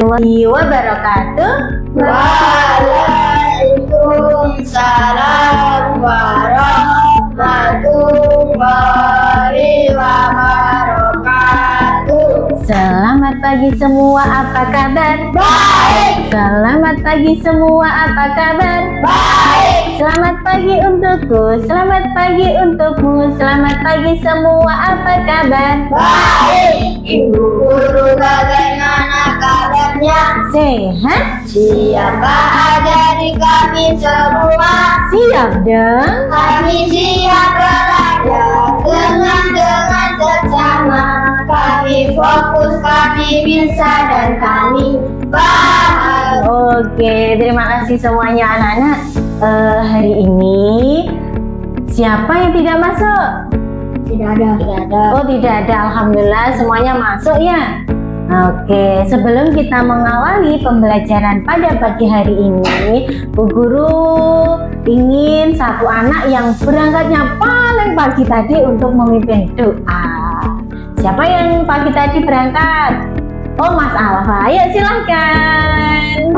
warahmatullahi wabarakatuh. Waalaikumsalam warahmatullahi wabarakatuh. Selamat pagi semua, apa kabar? Baik. Selamat pagi semua, apa kabar? Baik. Selamat pagi untukku, selamat pagi untukmu, selamat pagi semua, apa kabar? Baik. Ibu guru bagaimana kabarnya? Sehat? Siapa dari kami semua? Siap dong. Kami siap belajar dengan seksama. Kami fokus, kami bisa, dan kami paham. Oke, terima kasih semuanya anak-anak. Hari ini siapa yang tidak masuk? Tidak ada. Oh, tidak ada. Alhamdulillah semuanya masuk ya. Oke, sebelum kita mengawali pembelajaran pada pagi hari ini, Bu Guru ingin satu anak yang berangkatnya paling pagi tadi untuk memimpin doa. Siapa yang pagi tadi berangkat? Oh, Mas Alfa. Ayo silahkan.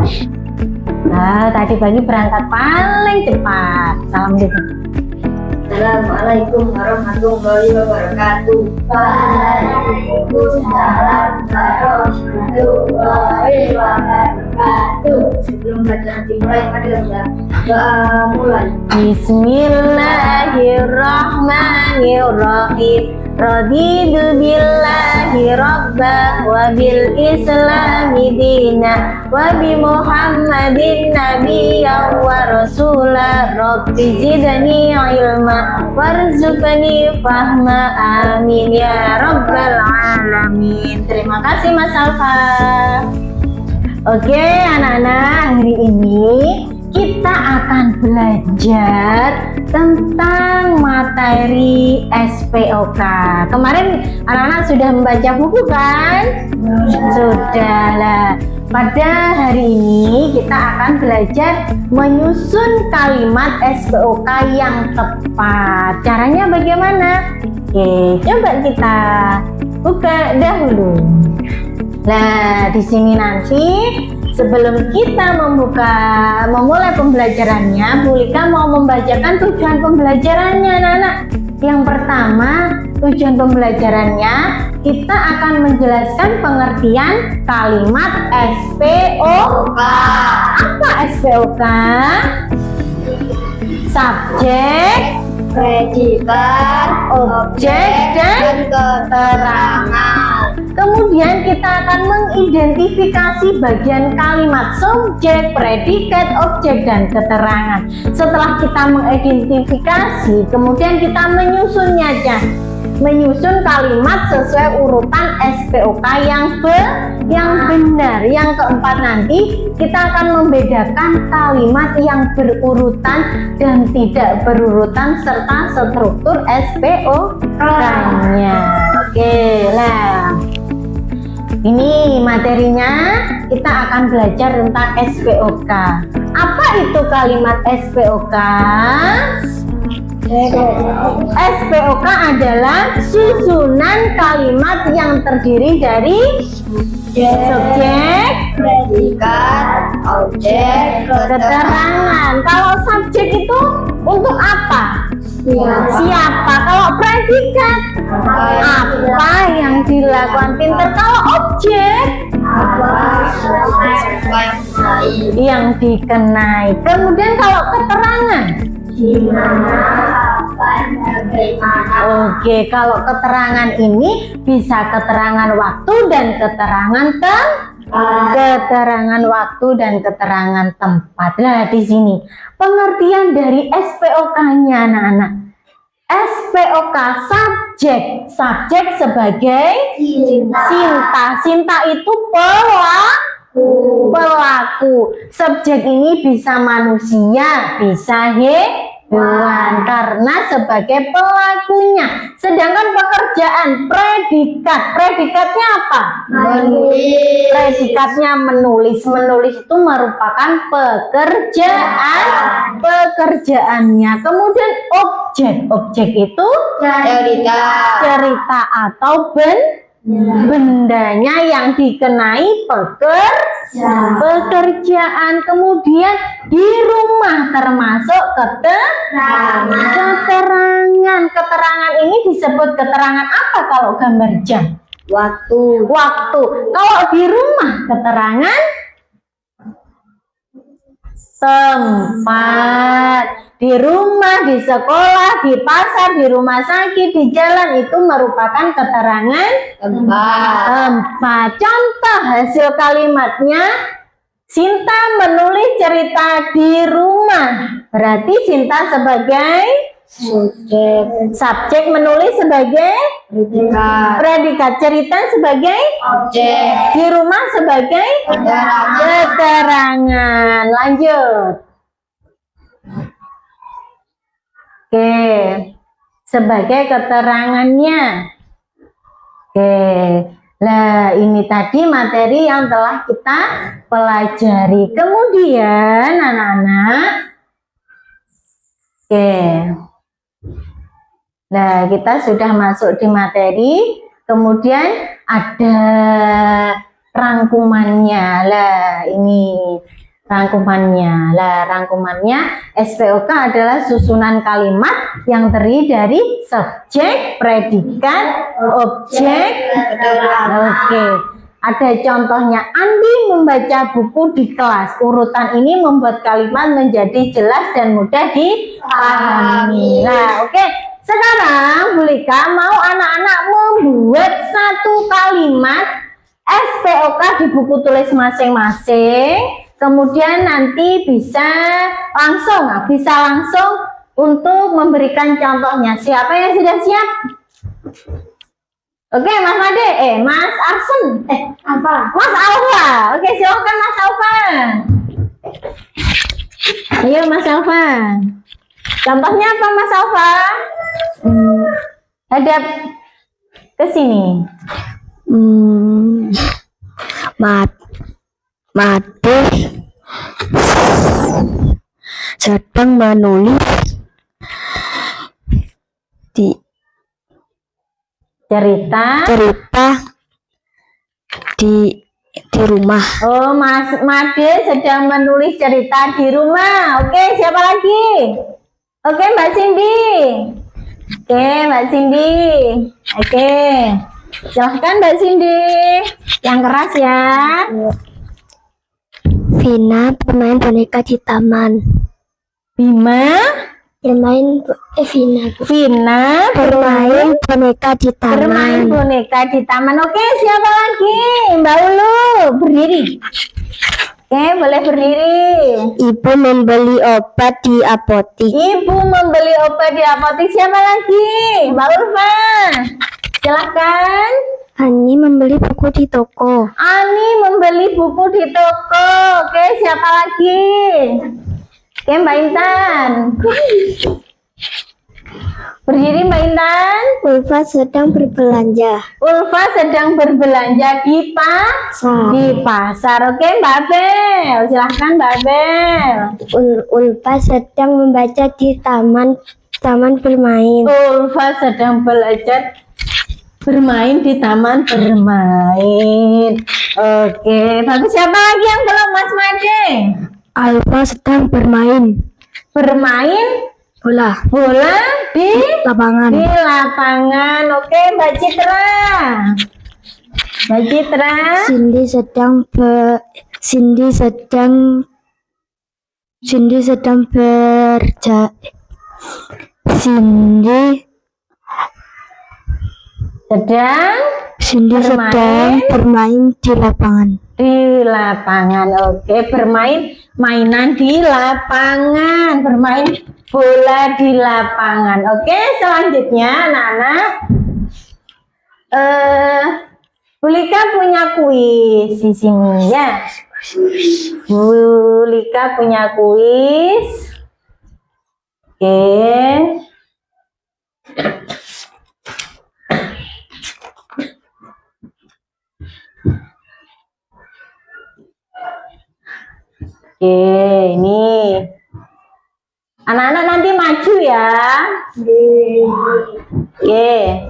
Nah, tadi pagi berangkat paling cepat. Salam dulu. Assalamualaikum warahmatullahi wabarakatuh. Waalaikumsalam warahmatullahi wabarakatuh. Sebelum bacaan dimulai, ada mulai. Bismillahirrahmanirrahim. Raditu billahi rabbah wa bil islami dina wa bi muhammadin nabiyyan wa rasulah. Rabbi zidni ilma warzuqni fahma, amin ya rabbal alamin. Terima kasih Mas Alfa. Oke anak-anak, hari ini kita akan belajar tentang materi SPOK. Kemarin anak-anak sudah membaca buku kan? Sudah lah. Pada hari ini kita akan belajar menyusun kalimat SPOK yang tepat. Caranya bagaimana? Oke, coba kita buka dahulu. Nah, di sini nanti sebelum kita memulai pembelajarannya, Bu Lika mau membacakan tujuan pembelajarannya, anak-anak. Yang pertama, tujuan pembelajarannya kita akan menjelaskan pengertian kalimat SPOK. Apa SPOK? Subjek, Predikat, objek, dan keterangan. kemudian kita akan mengidentifikasi bagian kalimat subjek, predikat, objek, dan keterangan. Setelah kita mengidentifikasi, kemudian kita menyusunnya aja. Menyusun kalimat sesuai urutan SPOK yang benar. Yang keempat nanti kita akan membedakan kalimat yang berurutan dan tidak berurutan serta struktur SPOK-nya. Oke lah. Ini materinya, kita akan belajar tentang SPOK. Apa itu kalimat SPOK? SPOK adalah susunan kalimat yang terdiri dari subjek, predikat, objek, keterangan. Kalau subjek itu untuk apa? Siapa? Kalau predikat, apa yang dilakukan pintar? Kalau objek, yang dikenai. Kemudian kalau keterangan, Oke, kalau keterangan ini bisa keterangan waktu dan keterangan waktu dan keterangan tempat. Nah, di sini pengertian dari SPOK-nya anak-anak. SPOK subjek sebagai Sinta itu pelaku. Subjek ini bisa manusia, bisa hewan karena sebagai pelakunya. Sedangkan pekerjaan predikatnya apa? Menulis. Predikatnya menulis. Menulis itu merupakan pekerjaannya. Kemudian objek itu Cerita atau Bendanya yang dikenai pekerjaan. Kemudian di rumah termasuk keterangan. Keterangan ini disebut keterangan apa kalau gambar jam? Waktu. Kalau di rumah keterangan tempat. Di rumah, di sekolah, di pasar, di rumah sakit, di jalan itu merupakan keterangan tempat. Contoh hasil kalimatnya, Sinta menulis cerita di rumah. Berarti Sinta sebagai subjek, menulis sebagai predikat, cerita sebagai Objek. di rumah sebagai keterangan. Lanjut. Oke, sebagai keterangannya. Oke, nah ini tadi materi yang telah kita pelajari. Kemudian anak-anak, oke, nah kita sudah masuk di materi. Kemudian ada rangkumannya. Lah ini rangkumannya. SPOK adalah susunan kalimat yang terdiri dari subjek, predikat, objek. Oke. Ada contohnya, Andi membaca buku di kelas. Urutan ini membuat kalimat menjadi jelas dan mudah dipahami. Nah, oke. Sekarang Bu Lika mau anak-anak membuat satu kalimat SPOK di buku tulis masing-masing. Kemudian nanti bisa langsung untuk memberikan contohnya. Siapa yang sudah siap? Oke, Mas Made, Mas Arsen, Mas Alfa. Oke, silakan Mas Alfa. Ayo Mas Alfa. Contohnya apa Mas Alfa? Hadap ke sini. Made sedang menulis di cerita di rumah. Oh, Mas Made sedang menulis cerita di rumah. Oke, siapa lagi? Oke, Mbak Cindy. Oke, Mbak Cindy. Oke, silahkan Mbak Cindy. Yang keras ya. Vina bermain boneka di taman. Vina Vina bermain boneka di taman. Bermain boneka di taman. Oke, siapa lagi? Mbak Ulu, berdiri. Oke, boleh berdiri. Ibu membeli obat di apotik. Ibu membeli obat di apotik. Siapa lagi? Mbak Ulfa. Silahkan. Ani membeli buku di toko. Ani membeli buku di toko. Oke, siapa lagi? Oke, Mbak Intan. Berdiri Mbak Intan. Ulfa sedang berbelanja. Ulfa sedang berbelanja di pasar. Oke, Mbak Bel. Silahkan Mbak Bel. Ulfa sedang membaca di taman bermain. Ulfa sedang belajar bermain di taman bermain. Oke, bagus. Siapa lagi yang belum, Mas Made? Alfa sedang bermain bola di lapangan. Oke, Mbak Citra. Cindy sedang bermain di lapangan. Oke, mainan di lapangan, bermain bola di lapangan. Oke, selanjutnya anak-anak, Bu Lika punya kuis di sini ya. Bu Lika punya kuis. Oke. Oke, ini anak-anak nanti maju ya. Oke,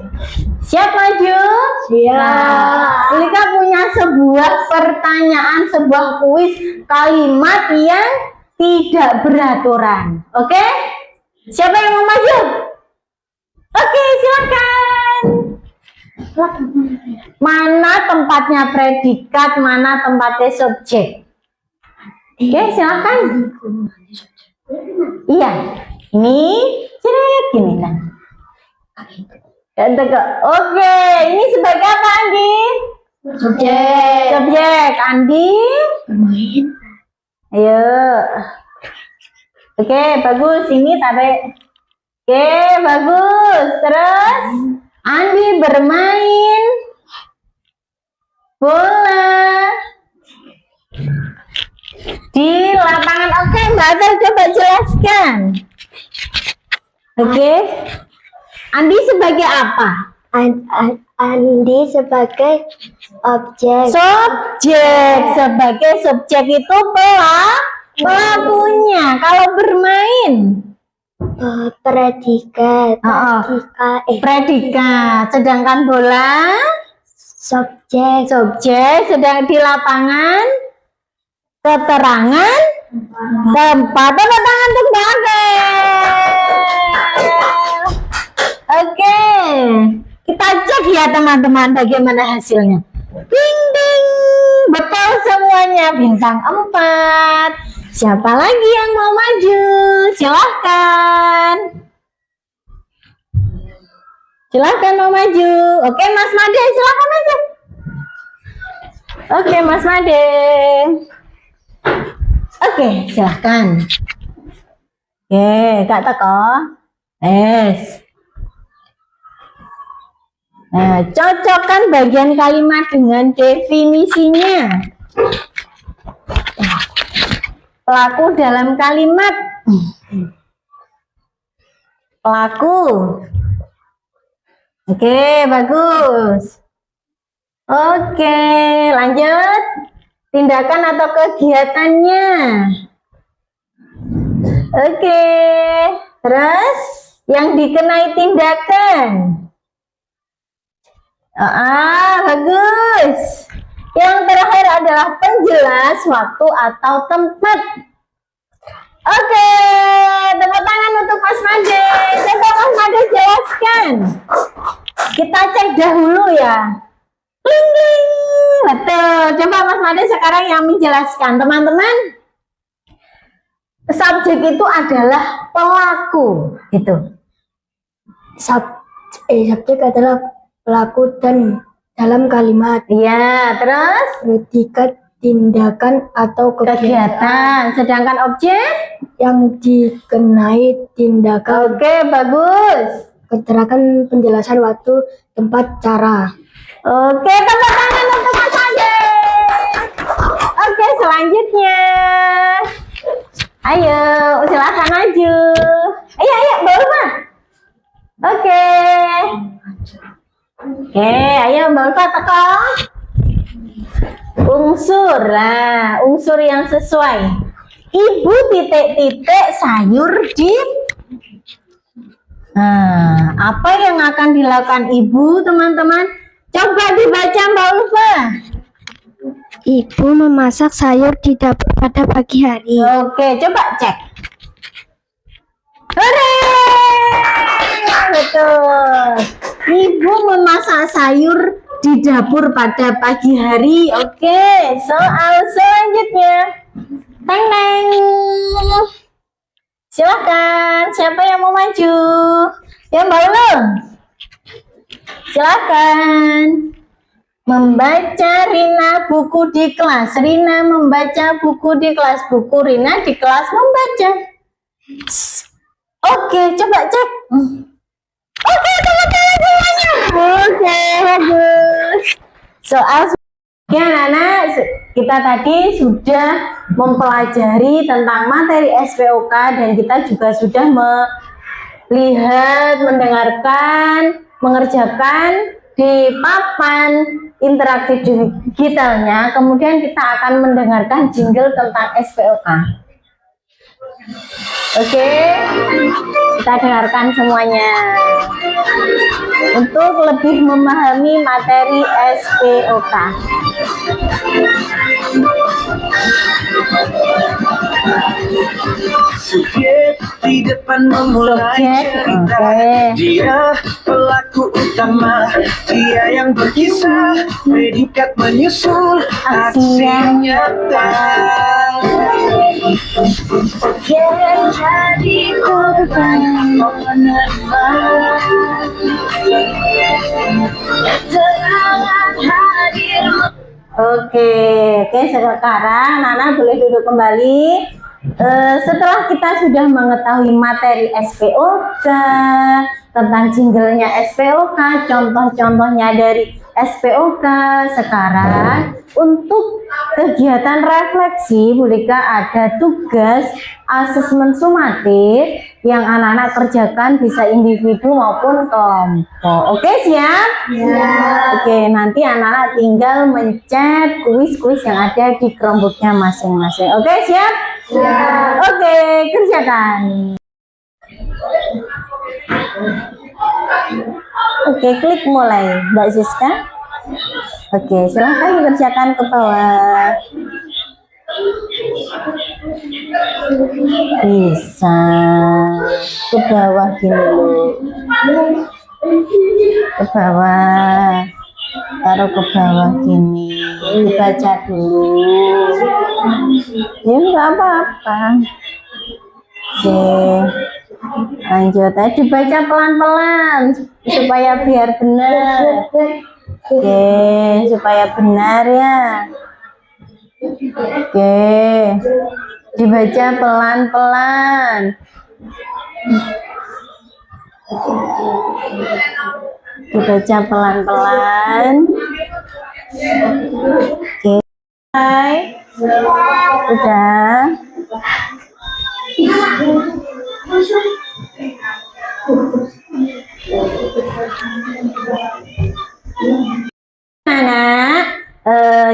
siap maju? Siap. Nah, Lika punya sebuah pertanyaan, sebuah kuis kalimat yang tidak beraturan. Oke? Siapa yang mau maju? Oke, silakan. Mana tempatnya predikat, mana tempatnya subjek? Oke, silakan. Iya, ini ceret gini nah. Oke, ini sebagai apa Andi? Subjek. Subjek, Andi. Bermain. Ayo. Oke, bagus. Ini tarik. Oke, bagus. Terus Andi bermain bola di lapangan. Oke, Mbak Atal coba jelaskan. Oke. Andi sebagai apa? Andi sebagai objek. Subjek. Sebagai subjek itu pelakunya. Kalau bermain Predikat. predikat. Sedangkan bola Subjek. subjek. Sedang di lapangan keterangan tempat. Tepuk tangan untuk Mbak Adel. Oke, kita cek ya teman-teman bagaimana hasilnya. Ding ding, betul semuanya, bintang 4. Siapa lagi yang mau maju? Silahkan. Silahkan mau maju. Oke, Mas Made, silahkan maju. Oke, Mas Made. Oke, silahkan. Oke, Kak Teko. Nah, cocokkan bagian kalimat dengan definisinya. Pelaku dalam kalimat. Pelaku. Oke, bagus. Oke, lanjut. Tindakan atau kegiatannya. Oke, terus yang dikenai tindakan. Bagus. Yang terakhir adalah penjelas waktu atau tempat. Oke, tepuk tangan untuk Mas Made. Coba Mas Made jelaskan. Kita cek dahulu ya. Kling, kling. Betul. Coba Mas Made sekarang yang menjelaskan. Teman-teman, subjek itu adalah pelaku. Gitu. Subjek adalah pelaku dan dalam kalimat. Iya, terus Predikat tindakan atau kegiatan. Sedangkan objek yang dikenai tindakan. oke, bagus. Keterangan penjelasan waktu, tempat, cara. Oke, tepuk tangan untuk Mas Ade. Oke, selanjutnya. Ayo, silakan maju. Ayo, Mbak Ulfa. Oke. Oke, ayo Mbak Ulfa teko. Unsur lah, unsur yang sesuai. Ibu titik-titik sayur di. Nah, apa yang akan dilakukan ibu, teman-teman? Coba dibaca Mbak Ulfa. Ibu memasak sayur di dapur pada pagi hari. Oke, coba cek. Hore! Betul. Ibu memasak sayur di dapur pada pagi hari. Oke, soal selanjutnya. Teng teng. Silahkan, siapa yang mau maju? Ya Mbak Ulun. Silahkan. Membaca Rina buku di kelas. Rina membaca buku di kelas. Buku Rina di kelas membaca. Oke, coba cek. Oke, teman-teman semuanya. Oke, bagus. Soal ya, anak, kita tadi sudah mempelajari tentang materi SPOK dan kita juga sudah melihat, mendengarkan, mengerjakan di papan interaktif digitalnya. Kemudian kita akan mendengarkan jingle tentang SPOK. Oke, kita dengarkan semuanya. Untuk lebih memahami materi SPOK. Subjek di depan memulai Subjek, cerita. oke. Dia pelaku utama, dia yang berkisah, predikat menyusul aksi yang nyata. Yang jadi korban menerima keterangan hadir. Oke, sekarang Nana boleh duduk kembali. Setelah kita sudah mengetahui materi SPOK, tentang jinglenya SPOK, contoh-contohnya dari SPOK, sekarang untuk kegiatan refleksi, bolehkah ada tugas asesmen sumatif yang anak-anak kerjakan, bisa individu maupun kelompok. Oke, siap? Oke, nanti anak-anak tinggal mencet kuis-kuis yang ada di Chromebooknya masing-masing. Oke, siap? Oke, kerjakan. Oke, klik mulai, Mbak Siska. Oke, silahkan dikerjakan ke bawah. Bisa ke bawah gini loh, ke bawah, taruh ke bawah gini, dibaca dulu. Ya nggak apa-apa. Oke, lanjut. Dibaca pelan-pelan supaya biar benar. Oke, supaya benar ya. Oke, dibaca pelan-pelan. Dibaca pelan-pelan. Oke, udah. Anak,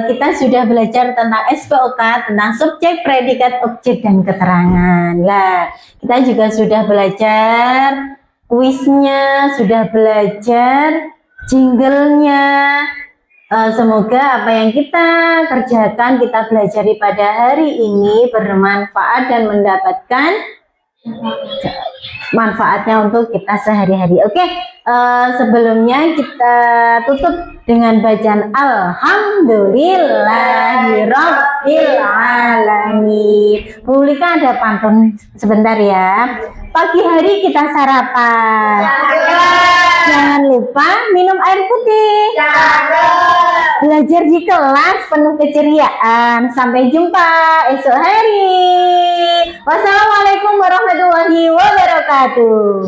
kita sudah belajar tentang SPOK, tentang subjek, predikat, objek, dan keterangan. Lah, kita juga sudah belajar kuisnya, sudah belajar jinglenya. Semoga apa yang kita kerjakan, kita pelajari pada hari ini bermanfaat dan mendapatkan manfaatnya untuk kita sehari-hari. Oke, sebelumnya kita tutup dengan bacaan Alhamdulillahirabbil alamin. Bulika ada pantun sebentar ya. Pagi hari kita sarapan. Jangan lupa minum air putih. Belajar di kelas penuh keceriaan. Sampai jumpa esok hari. Wassalamualaikum warahmatullahi wabarakatuh.